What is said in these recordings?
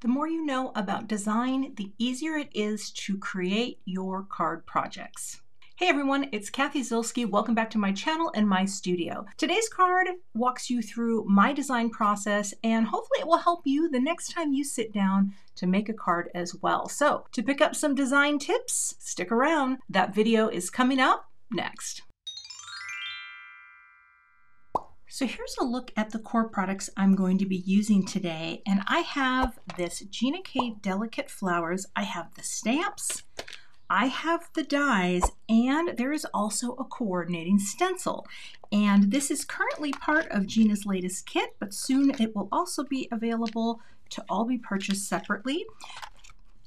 The more you know about design, the easier it is to create your card projects. Hey everyone, it's Cathy Zielske. Welcome back to my channel and my studio. Today's card walks you through my design process, and hopefully it will help you the next time you sit down to make a card as well. So to pick up some design tips, stick around. That video is coming up next. So here's a look at the core products I'm going to be using today, and I have this Gina K Delicate Flowers, I have the stamps, I have the dies, and there is also a coordinating stencil. And this is currently part of Gina's latest kit, but soon it will also be available to all be purchased separately.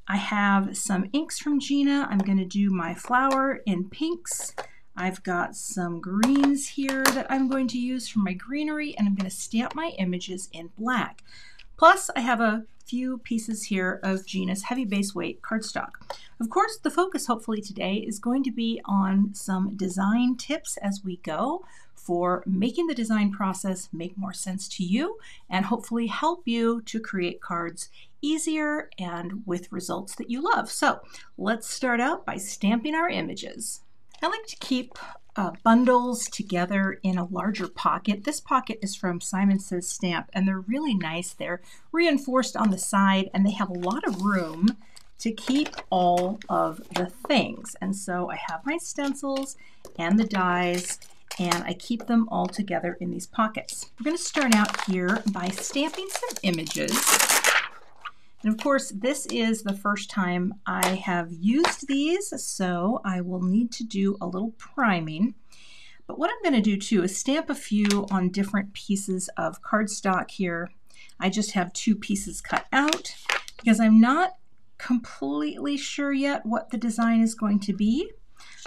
I have some inks from Gina. I'm going to do my flower in pinks. I've got some greens here that I'm going to use for my greenery, and I'm going to stamp my images in black. Plus, I have a few pieces here of Gina's heavy base weight cardstock. Of course, the focus hopefully today is going to be on some design tips as we go for making the design process make more sense to you and hopefully help you to create cards easier and with results that you love. So let's start out by stamping our images. I like to keep bundles together in a larger pocket. This pocket is from Simon Says Stamp, and they're really nice. They're reinforced on the side, and they have a lot of room to keep all of the things. And so I have my stencils and the dies, and I keep them all together in these pockets. We're going to start out here by stamping some images. And of course, this is the first time I have used these, so I will need to do a little priming. But what I'm going to do too is stamp a few on different pieces of cardstock here. I just have 2 pieces cut out because I'm not completely sure yet what the design is going to be.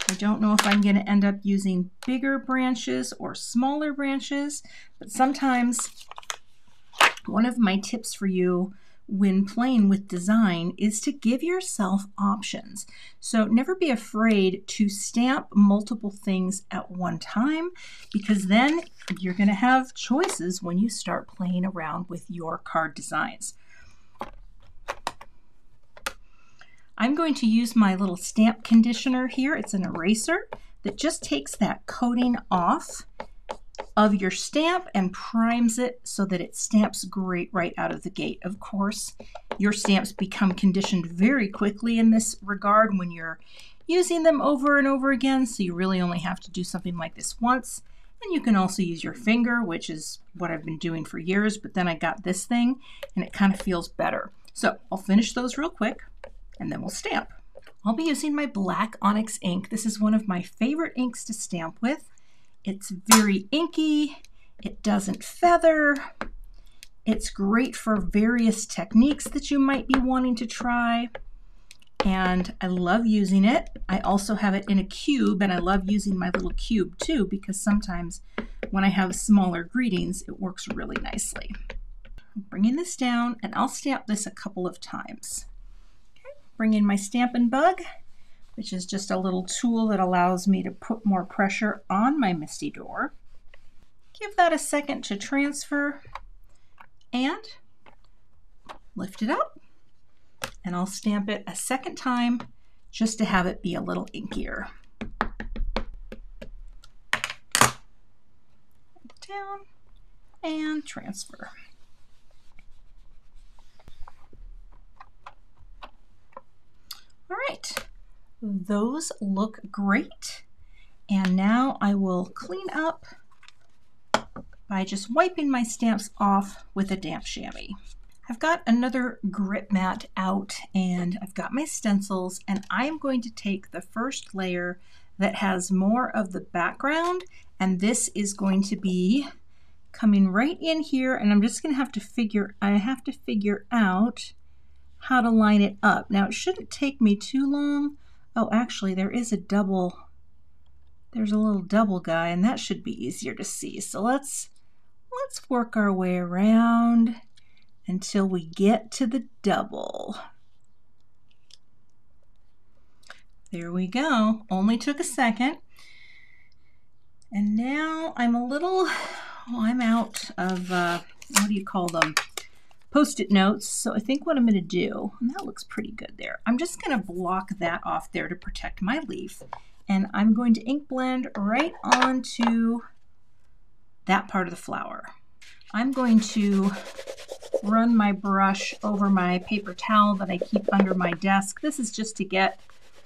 I don't know if I'm going to end up using bigger branches or smaller branches, but sometimes one of my tips for you when playing with design is to give yourself options. So never be afraid to stamp multiple things at one time, because then you're going to have choices when you start playing around with your card designs. I'm going to use my little stamp conditioner here. It's an eraser that just takes that coating off of your stamp and primes it so that it stamps great right out of the gate. Of course, your stamps become conditioned very quickly in this regard when you're using them over and over again, so you really only have to do something like this once. And you can also use your finger, which is what I've been doing for years, but then I got this thing and it kind of feels better. So I'll finish those real quick and then we'll stamp. I'll be using my black onyx ink. This is one of my favorite inks to stamp with. It's very inky, it doesn't feather, it's great for various techniques that you might be wanting to try, and I love using it. I also have it in a cube, and I love using my little cube too, because sometimes when I have smaller greetings, it works really nicely. I'm bringing this down, and I'll stamp this a couple of times. Okay, bring in my Stampin' Bug, which is just a little tool that allows me to put more pressure on my Misty door. Give that a second to transfer and lift it up. And I'll stamp it a second time just to have it be a little inkier. Down and transfer. All right. Those look great, and now I will clean up by just wiping my stamps off with a damp chamois. I've got another grip mat out, and I've got my stencils, and I'm going to take the first layer that has more of the background, and this is going to be coming right in here, and I'm just going to have to figure out how to line it up. Now it shouldn't take me too long. Oh, actually, there's a little double guy, and that should be easier to see. So let's work our way around until we get to the double. There we go. Only took a second. And now I'm out of, what do you call them? Post-it notes. So I think what I'm going to do, and that looks pretty good there, I'm just going to block that off there to protect my leaf. And I'm going to ink blend right onto that part of the flower. I'm going to run my brush over my paper towel that I keep under my desk. This is just to get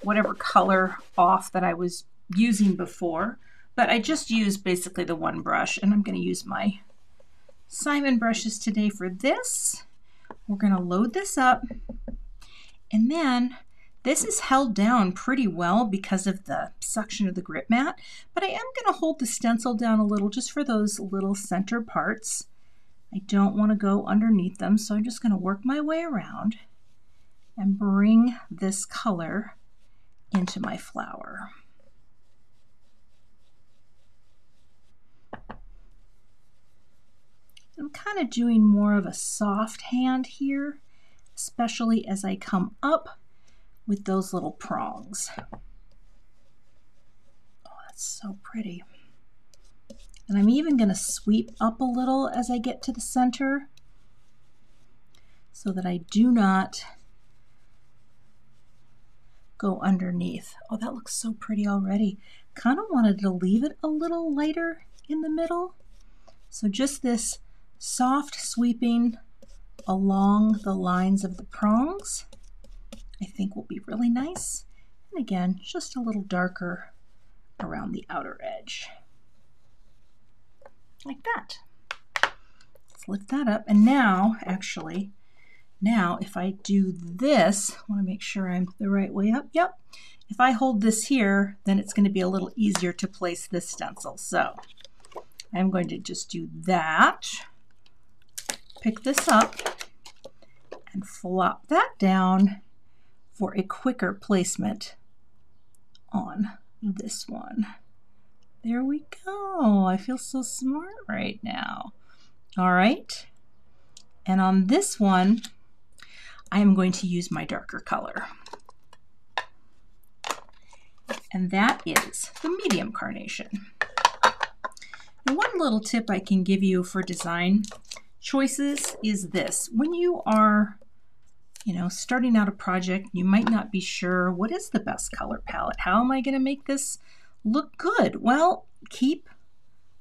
whatever color off that I was using before, but I just used basically the one brush, and I'm going to use my Simon brushes today for this. We're going to load this up, and then this is held down pretty well because of the suction of the grip mat, but I am going to hold the stencil down a little just for those little center parts. I don't want to go underneath them, so I'm just going to work my way around and bring this color into my flower. I'm kind of doing more of a soft hand here, especially as I come up with those little prongs. Oh, that's so pretty. And I'm even going to sweep up a little as I get to the center so that I do not go underneath. Oh, that looks so pretty already. Kind of wanted to leave it a little lighter in the middle. So just this soft sweeping along the lines of the prongs, I think will be really nice. And again, just a little darker around the outer edge. Like that. Let's lift that up. And now, actually, now if I do this, I want to make sure I'm the right way up. Yep. If I hold this here, then it's going to be a little easier to place this stencil. So I'm going to just do that. Pick this up and flop that down for a quicker placement on this one. There we go. I feel so smart right now. All right. And on this one, I am going to use my darker color. And that is the medium carnation. And one little tip I can give you for design choices is this. When you are, starting out a project, you might not be sure what is the best color palette. How am I going to make this look good? Well, keep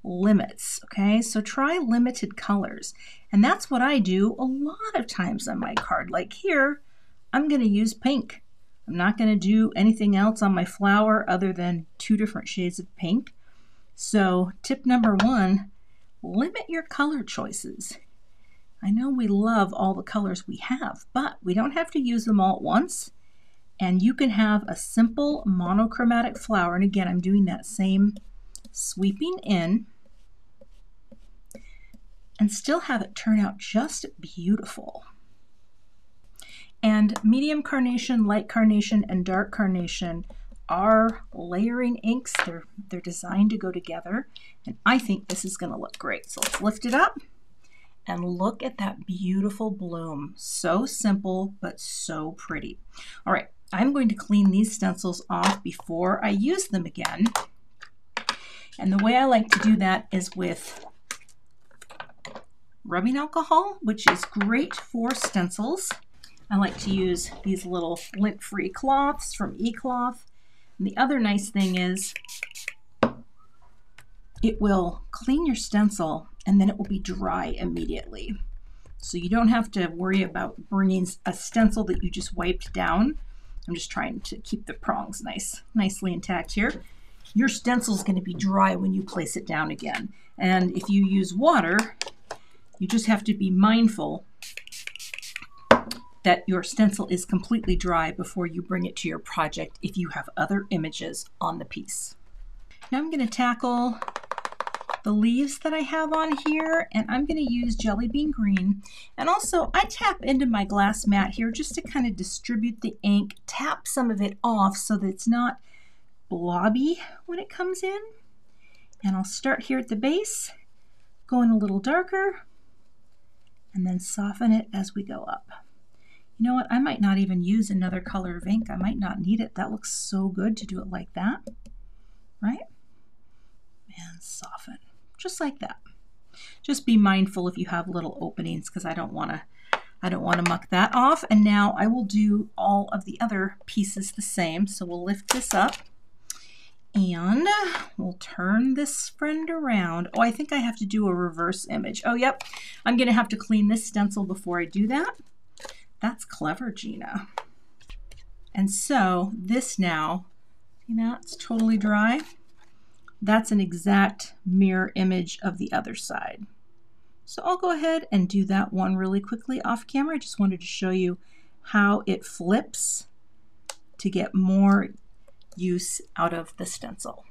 limits, okay? So try limited colors. And that's what I do a lot of times on my card. Like here, I'm going to use pink. I'm not going to do anything else on my flower other than 2 different shades of pink. So tip number 1, limit your color choices. I know we love all the colors we have, but we don't have to use them all at once. And you can have a simple monochromatic flower. And again, I'm doing that same sweeping in and still have it turn out just beautiful. And medium carnation, light carnation, and dark carnation are layering inks. They're designed to go together. And I think this is going to look great. So let's lift it up. And look at that beautiful bloom. So simple, but so pretty. All right, I'm going to clean these stencils off before I use them again. And the way I like to do that is with rubbing alcohol, which is great for stencils. I like to use these little lint-free cloths from eCloth. And the other nice thing is it will clean your stencil and then it will be dry immediately. So you don't have to worry about bringing a stencil that you just wiped down. I'm just trying to keep the prongs nicely intact here. Your stencil is going to be dry when you place it down again. And if you use water, you just have to be mindful that your stencil is completely dry before you bring it to your project if you have other images on the piece. Now I'm going to tackle the leaves that I have on here, and I'm going to use Jelly Bean Green. And also I tap into my glass mat here just to kind of distribute the ink, tap some of it off so that it's not blobby when it comes in. And I'll start here at the base, going a little darker, and then soften it as we go up. You know what? I might not even use another color of ink. I might not need it. That looks so good to do it like that, right? And soften, just like that. Just be mindful if you have little openings, because I don't want to I don't want to muck that off. And now I will do all of the other pieces the same. So we'll lift this up and we'll turn this friend around. Oh, I think I have to do a reverse image. Oh, yep. I'm going to have to clean this stencil before I do that. That's clever, Gina. And so this now, see that? It's totally dry. That's an exact mirror image of the other side. So I'll go ahead and do that one really quickly off camera. I just wanted to show you how it flips to get more use out of the stencil.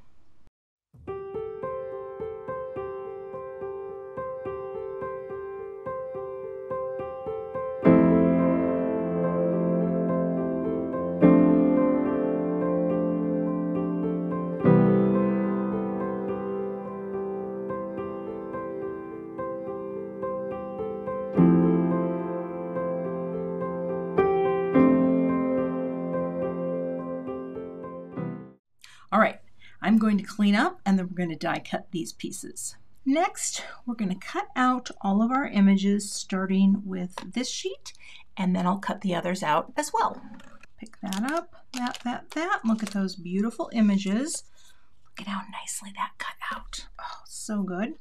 All right, I'm going to clean up and then we're going to die cut these pieces. Next, we're going to cut out all of our images starting with this sheet, and then I'll cut the others out as well. Pick that up, that. Look at those beautiful images. Look at how nicely that cut out. Oh, so good.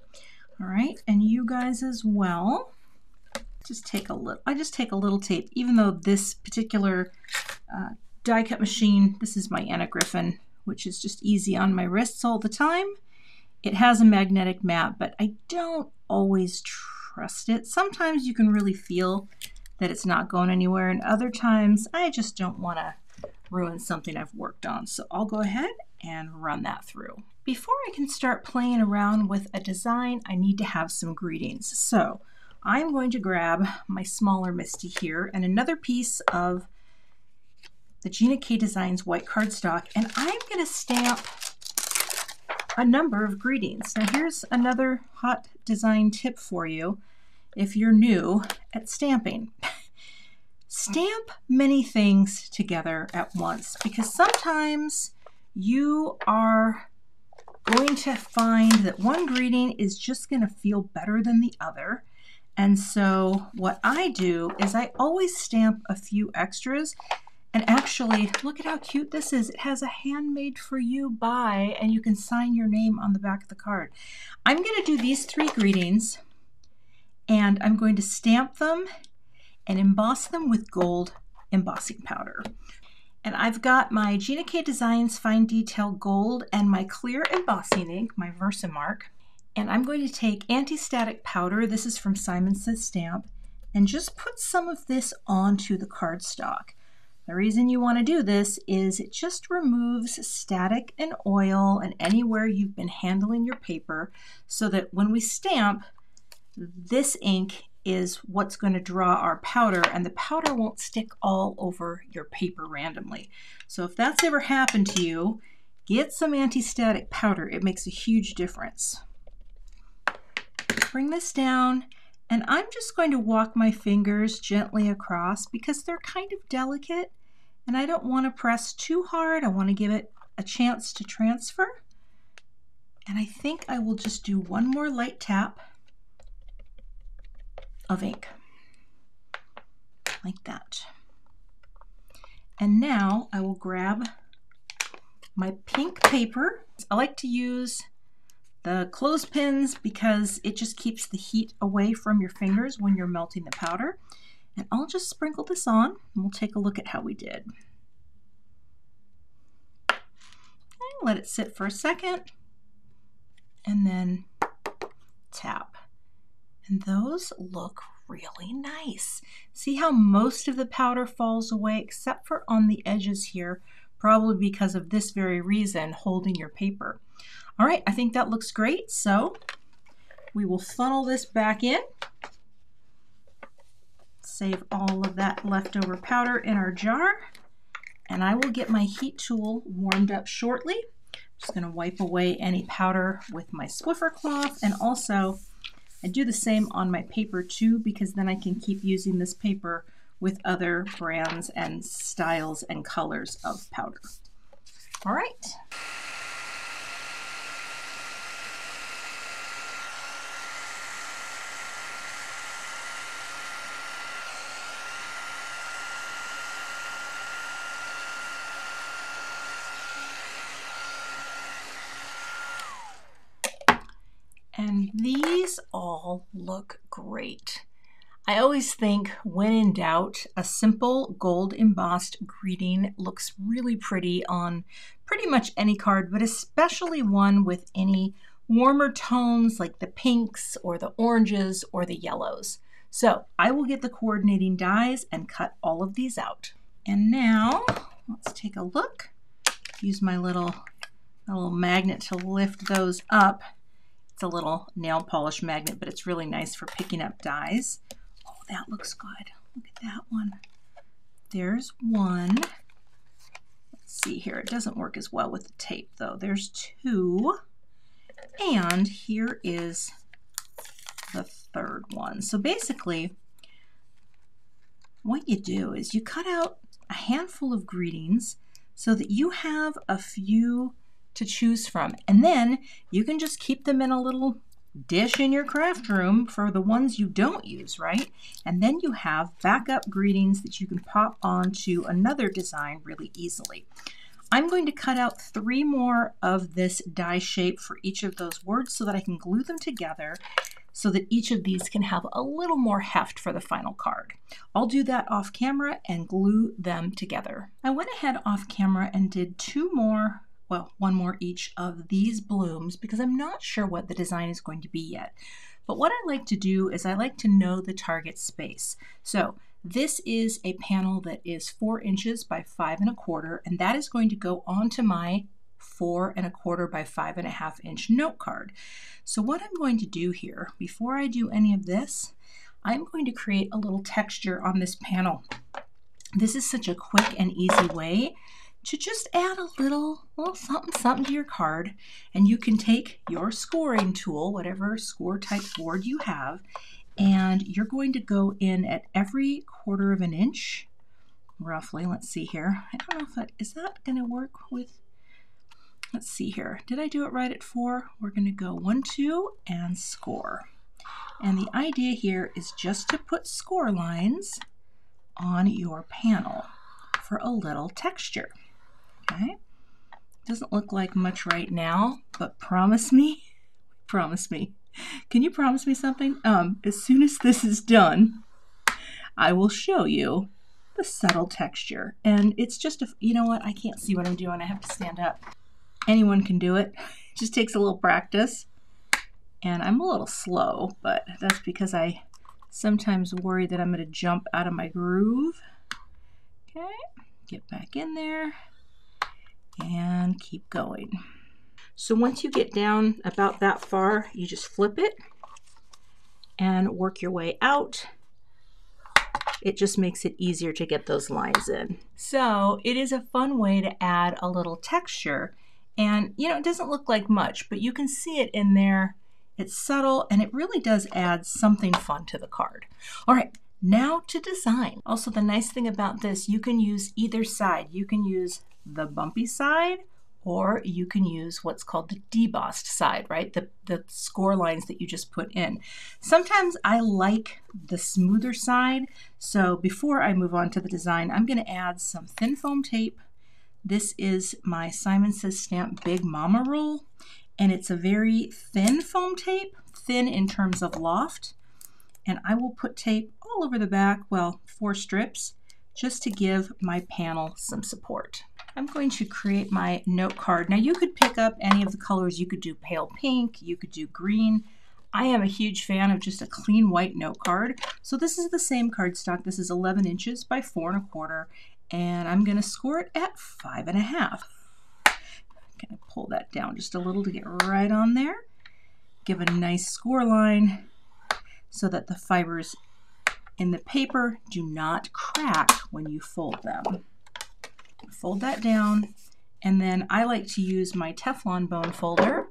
All right, and you guys as well. Just take a little, I just take a little tape, even though this particular die cut machine, this is my Anna Griffin, which is just easy on my wrists all the time. It has a magnetic mat, but I don't always trust it. Sometimes you can really feel that it's not going anywhere, and other times I just don't want to ruin something I've worked on. So I'll go ahead and run that through. Before I can start playing around with a design, I need to have some greetings. So I'm going to grab my smaller Misty here and another piece of the Gina K Designs white cardstock, and I'm going to stamp a number of greetings. Now here's another hot design tip for you if you're new at stamping. Stamp many things together at once, because sometimes you are going to find that one greeting is just going to feel better than the other. And so what I do is I always stamp a few extras. And actually, look at how cute this is. It has a handmade for you by, and you can sign your name on the back of the card. I'm going to do these 3 greetings, and I'm going to stamp them and emboss them with gold embossing powder. And I've got my Gina K Designs Fine Detail Gold and my clear embossing ink, my Versamark. And I'm going to take anti-static powder, this is from Simon Says Stamp, and just put some of this onto the cardstock. The reason you want to do this is it just removes static and oil and anywhere you've been handling your paper, so that when we stamp, this ink is what's going to draw our powder, and the powder won't stick all over your paper randomly. So if that's ever happened to you, get some anti-static powder. It makes a huge difference. Bring this down, and I'm just going to walk my fingers gently across because they're kind of delicate. And I don't want to press too hard. I want to give it a chance to transfer. And I think I will just do one more light tap of ink, like that. And now I will grab my pink paper. I like to use the clothespins because it just keeps the heat away from your fingers when you're melting the powder. And I'll just sprinkle this on, and we'll take a look at how we did. Okay, let it sit for a second, and then tap. And those look really nice. See how most of the powder falls away except for on the edges here, probably because of this very reason, holding your paper. All right, I think that looks great. So we will funnel this back in. Save all of that leftover powder in our jar, and I will get my heat tool warmed up shortly. Just going to wipe away any powder with my Swiffer cloth, and also I do the same on my paper too, because then I can keep using this paper with other brands and styles and colors of powder. All right. These all look great. I always think when in doubt, a simple gold embossed greeting looks really pretty on pretty much any card, but especially one with any warmer tones like the pinks or the oranges or the yellows. So I will get the coordinating dies and cut all of these out. And now let's take a look. Use my little magnet to lift those up. It's a little nail polish magnet, but it's really nice for picking up dies. Oh, that looks good. Look at that one. There's one. Let's see here. It doesn't work as well with the tape, though. There's two. And here is the third one. So basically, what you do is you cut out a handful of greetings so that you have a few to choose from. And then you can just keep them in a little dish in your craft room for the ones you don't use, right? And then you have backup greetings that you can pop onto another design really easily. I'm going to cut out 3 more of this die shape for each of those words so that I can glue them together so that each of these can have a little more heft for the final card. I'll do that off camera and glue them together. I went ahead off camera and did 2 more, well, 1 more each of these blooms because I'm not sure what the design is going to be yet. But what I like to do is I like to know the target space. So this is a panel that is 4 inches by 5 1/4, and that is going to go onto my 4 1/4 by 5 1/2 inch note card. So what I'm going to do here, before I do any of this, I'm going to create a little texture on this panel. This is such a quick and easy way to just add a little something to your card, and you can take your scoring tool, whatever score type board you have, and you're going to go in at every 1/4 inch, roughly. Let's see here. I don't know if that, is that going to work with, let's see here. Did I do it right at 4? We're going to go 1, 2, and score. And the idea here is just to put score lines on your panel for a little texture. Okay? Doesn't look like much right now, but promise me. Can you promise me something? As soon as this is done, I will show you the subtle texture. And it's just, you know what? I can't see what I'm doing. I have to stand up. Anyone can do it. It just takes a little practice. And I'm a little slow, but that's because I sometimes worry that I'm going to jump out of my groove. Okay, get back in there and keep going. So once you get down about that far, you just flip it and work your way out. It just makes it easier to get those lines in. So it is a fun way to add a little texture. And you know, it doesn't look like much, but you can see it in there. It's subtle and it really does add something fun to the card. All right, now to design. Also, the nice thing about this, you can use either side. You can use the bumpy side, or you can use what's called the debossed side, right? The score lines that you just put in. Sometimes I like the smoother side. So before I move on to the design, I'm going to add some thin foam tape. This is my Simon Says Stamp Big Mama roll, and it's a very thin foam tape, thin in terms of loft. And I will put tape all over the back, well, 4 strips, just to give my panel some support. I'm going to create my note card. Now you could pick up any of the colors. You could do pale pink, you could do green. I am a huge fan of just a clean white note card. So this is the same cardstock. This is 11 inches by 4 1/4, and I'm going to score it at 5 1/2. I'm going to pull that down just a little to get right on there. Give a nice score line so that the fibers in the paper do not crack when you fold them. Fold that down, and then I like to use my Teflon bone folder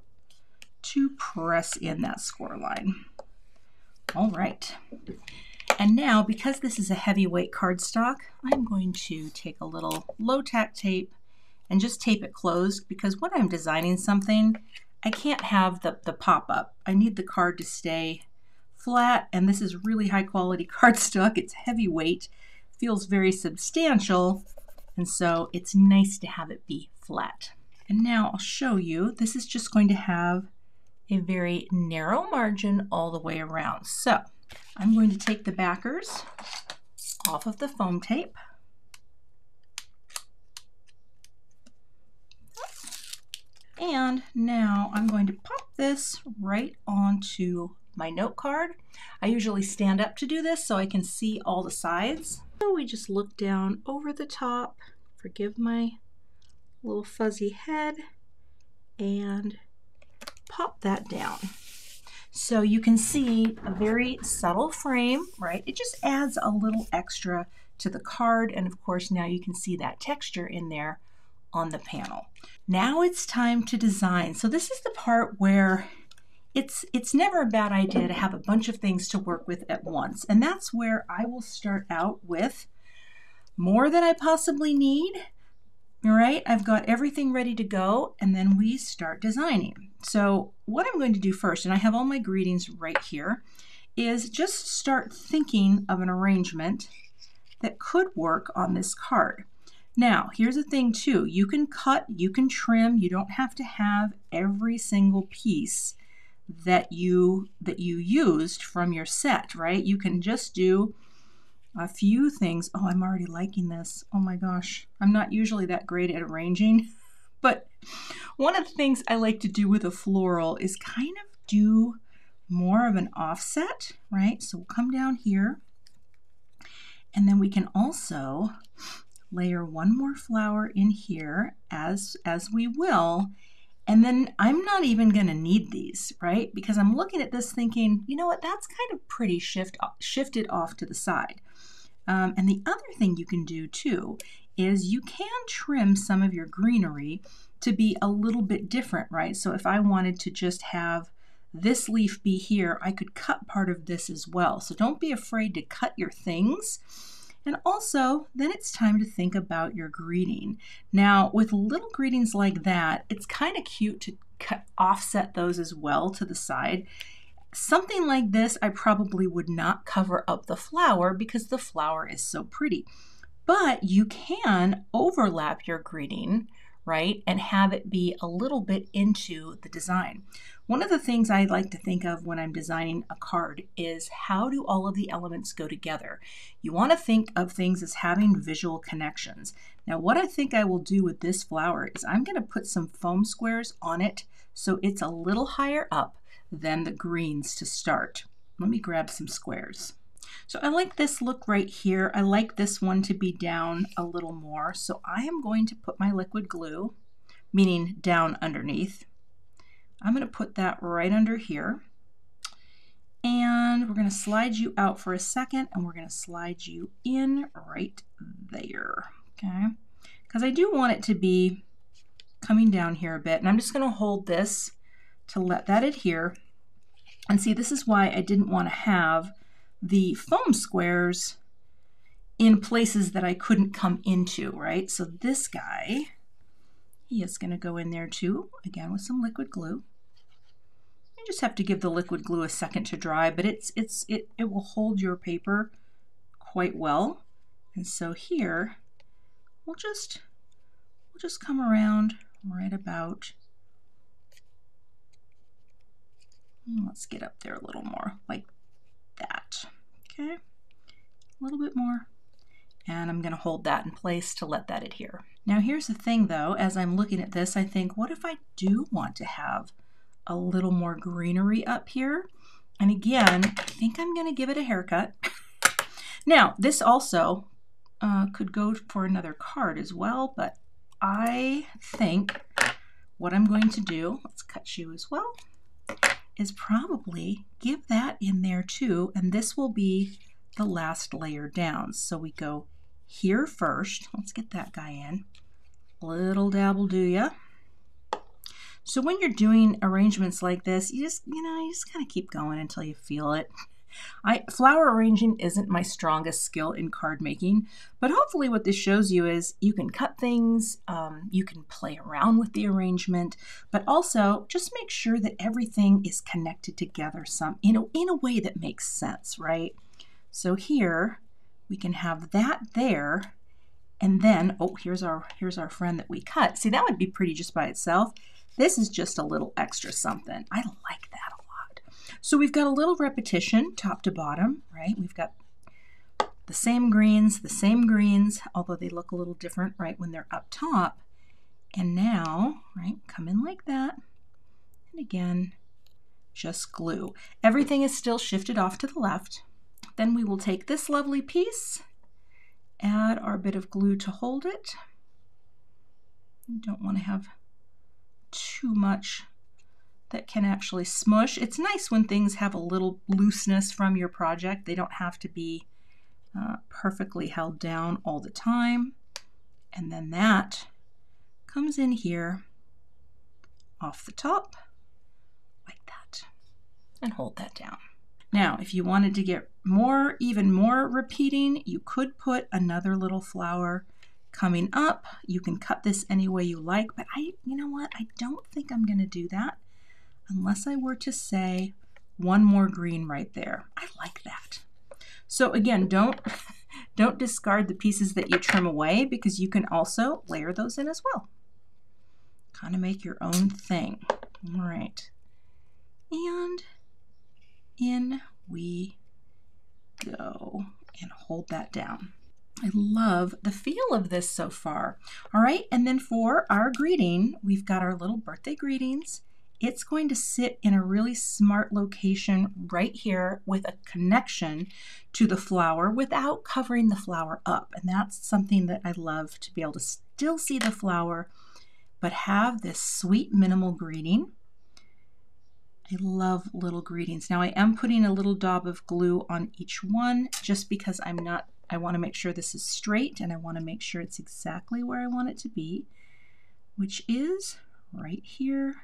to press in that score line. All right. And now, because this is a heavyweight cardstock, I'm going to take a little low-tack tape and just tape it closed, because when I'm designing something, I can't have the pop-up. I need the card to stay flat, and this is really high-quality cardstock. It's heavyweight, feels very substantial, and so it's nice to have it be flat. And now I'll show you. This is just going to have a very narrow margin all the way around. So I'm going to take the backers off of the foam tape. And now I'm going to pop this right onto my note card. I usually stand up to do this so I can see all the sides. So we just look down over the top, forgive my little fuzzy head, and pop that down. So you can see a very subtle frame, right? It just adds a little extra to the card, and of course now you can see that texture in there on the panel. Now it's time to design. So this is the part where it's never a bad idea to have a bunch of things to work with at once, and that's where I will start out with more than I possibly need. All right, I've got everything ready to go, and then we start designing. So what I'm going to do first, and I have all my greetings right here, is just start thinking of an arrangement that could work on this card. Now, here's the thing too, you can cut, you can trim, you don't have to have every single piece that you used from your set, right? You can just do a few things. Oh, I'm already liking this. Oh my gosh, I'm not usually that great at arranging, but one of the things I like to do with a floral is kind of do more of an offset, right? So we'll come down here, and then we can also layer one more flower in here as we will, and then I'm not even going to need these, right? Because I'm looking at this thinking, you know what, that's kind of pretty shifted off to the side. And the other thing you can do too is you can trim some of your greenery to be a little bit different, right? So if I wanted to just have this leaf be here, I could cut part of this as well. So don't be afraid to cut your things. And also, then it's time to think about your greeting. Now, with little greetings like that, it's kind of cute to offset those as well to the side. Something like this, I probably would not cover up the flower because the flower is so pretty. But you can overlap your greeting, right, and have it be a little bit into the design. One of the things I like to think of when I'm designing a card is how do all of the elements go together? You want to think of things as having visual connections. Now what I think I will do with this flower is I'm going to put some foam squares on it so it's a little higher up than the greens to start. Let me grab some squares. So I like this look right here. I like this one to be down a little more. So I am going to put my liquid glue, meaning down underneath. I'm going to put that right under here. And we're going to slide you out for a second, and we're going to slide you in right there. Okay? Because I do want it to be coming down here a bit. And I'm just going to hold this to let that adhere. And see, this is why I didn't want to have the foam squares in places that I couldn't come into, right? So this guy, he is going to go in there too, again with some liquid glue. You just have to give the liquid glue a second to dry, but it will hold your paper quite well. And so here, we'll just come around right about. Let's get up there a little more, like that. Okay, a little bit more. And I'm going to hold that in place to let that adhere. Now here's the thing though, as I'm looking at this, I think, what if I do want to have a little more greenery up here? And again, I think I'm going to give it a haircut. Now, this also could go for another card as well, but I think what I'm going to do, let's cut you as well, is probably give that in there too, and this will be the last layer down. So we go here first. Let's get that guy in. Little dabble do ya. So when you're doing arrangements like this, you just kind of keep going until you feel it. Flower arranging isn't my strongest skill in card making, but hopefully what this shows you is you can cut things, you can play around with the arrangement, but also just make sure that everything is connected together in a way that makes sense, right? So here we can have that there, and then, oh, here's our friend that we cut. See, that would be pretty just by itself. This is just a little extra something. I like that a lot. So we've got a little repetition top to bottom, right? We've got the same greens, although they look a little different, right, when they're up top. And now, right, come in like that. And again, just glue. Everything is still shifted off to the left. Then we will take this lovely piece, add our bit of glue to hold it. You don't want to have too much that can actually smush. It's nice when things have a little looseness from your project. They don't have to be perfectly held down all the time. And then that comes in here off the top like that and hold that down. Now, if you wanted to get even more repeating, you could put another little flower coming up. You can cut this any way you like, but you know what? I don't think I'm going to do that unless I were to say one more green right there. I like that. So again, don't discard the pieces that you trim away, because you can also layer those in as well. Kind of make your own thing. All right. And in we go, and hold that down. I love the feel of this so far. All right, and then for our greeting, we've got our little birthday greetings. It's going to sit in a really smart location right here with a connection to the flower without covering the flower up. And that's something that I love, to be able to still see the flower, but have this sweet minimal greeting. I love little greetings. Now I am putting a little daub of glue on each one just because I want to make sure this is straight, and I want to make sure it's exactly where I want it to be, which is right here,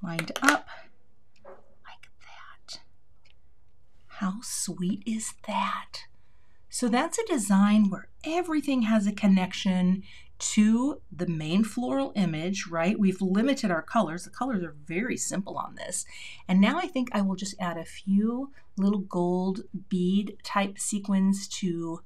lined up like that. How sweet is that? So that's a design where everything has a connection to the main floral image, right? We've limited our colors. The colors are very simple on this. And now I think I will just add a few little gold bead type sequins to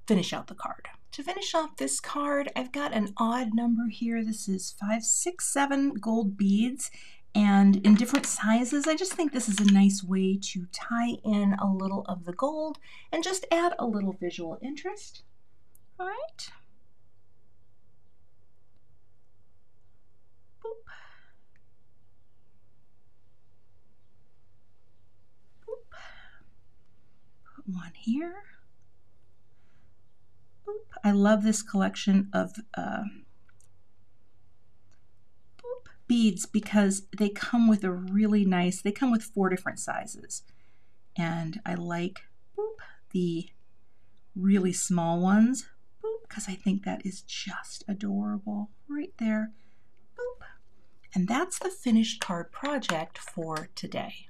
finish out the card. To finish off this card, I've got an odd number here. This is 5, 6, 7 gold beads, and in different sizes. I just think this is a nice way to tie in a little of the gold and just add a little visual interest. All right. Boop. Boop. Put one here. Boop. I love this collection of beads because they come with they come with 4 different sizes. And I like the really small ones, because I think that is just adorable right there. Boop. And that's the finished card project for today.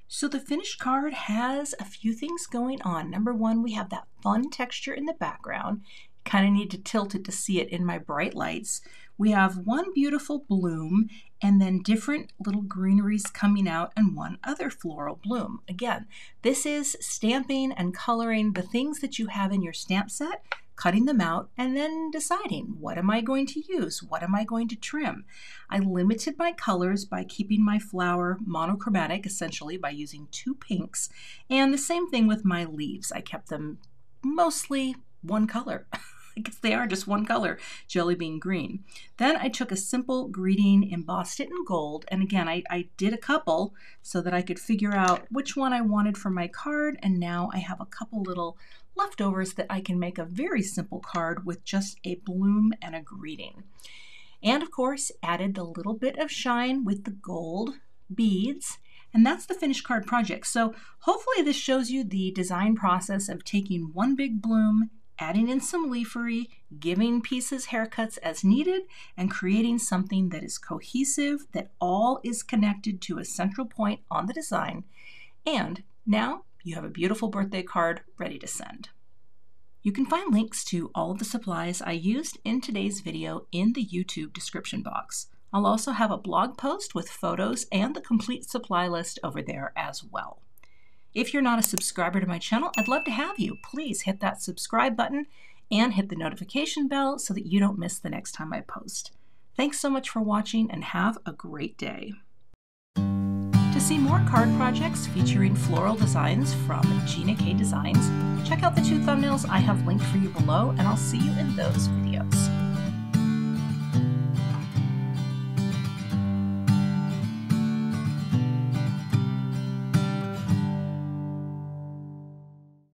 So the finished card has a few things going on. Number one, we have that fun texture in the background. Kind of need to tilt it to see it in my bright lights. We have one beautiful bloom, and then different little greeneries coming out, and one other floral bloom. Again, this is stamping and coloring the things that you have in your stamp set, cutting them out, and then deciding, what am I going to use? What am I going to trim? I limited my colors by keeping my flower monochromatic, essentially by using 2 pinks, and the same thing with my leaves. I kept them mostly one color. I guess they are just one color, jelly bean green. Then I took a simple greeting, embossed it in gold, and again, I did a couple so that I could figure out which one I wanted for my card, and now I have a couple little leftovers that I can make a very simple card with just a bloom and a greeting. And of course, added a little bit of shine with the gold beads, and that's the finished card project. So hopefully this shows you the design process of taking one big bloom, adding in some leafery, giving pieces haircuts as needed, and creating something that is cohesive, that all is connected to a central point on the design. And now you have a beautiful birthday card ready to send. You can find links to all of the supplies I used in today's video in the YouTube description box. I'll also have a blog post with photos and the complete supply list over there as well. If you're not a subscriber to my channel, I'd love to have you. Please hit that subscribe button and hit the notification bell so that you don't miss the next time I post. Thanks so much for watching and have a great day. To see more card projects featuring floral designs from Gina K Designs, check out the 2 thumbnails I have linked for you below, and I'll see you in those videos.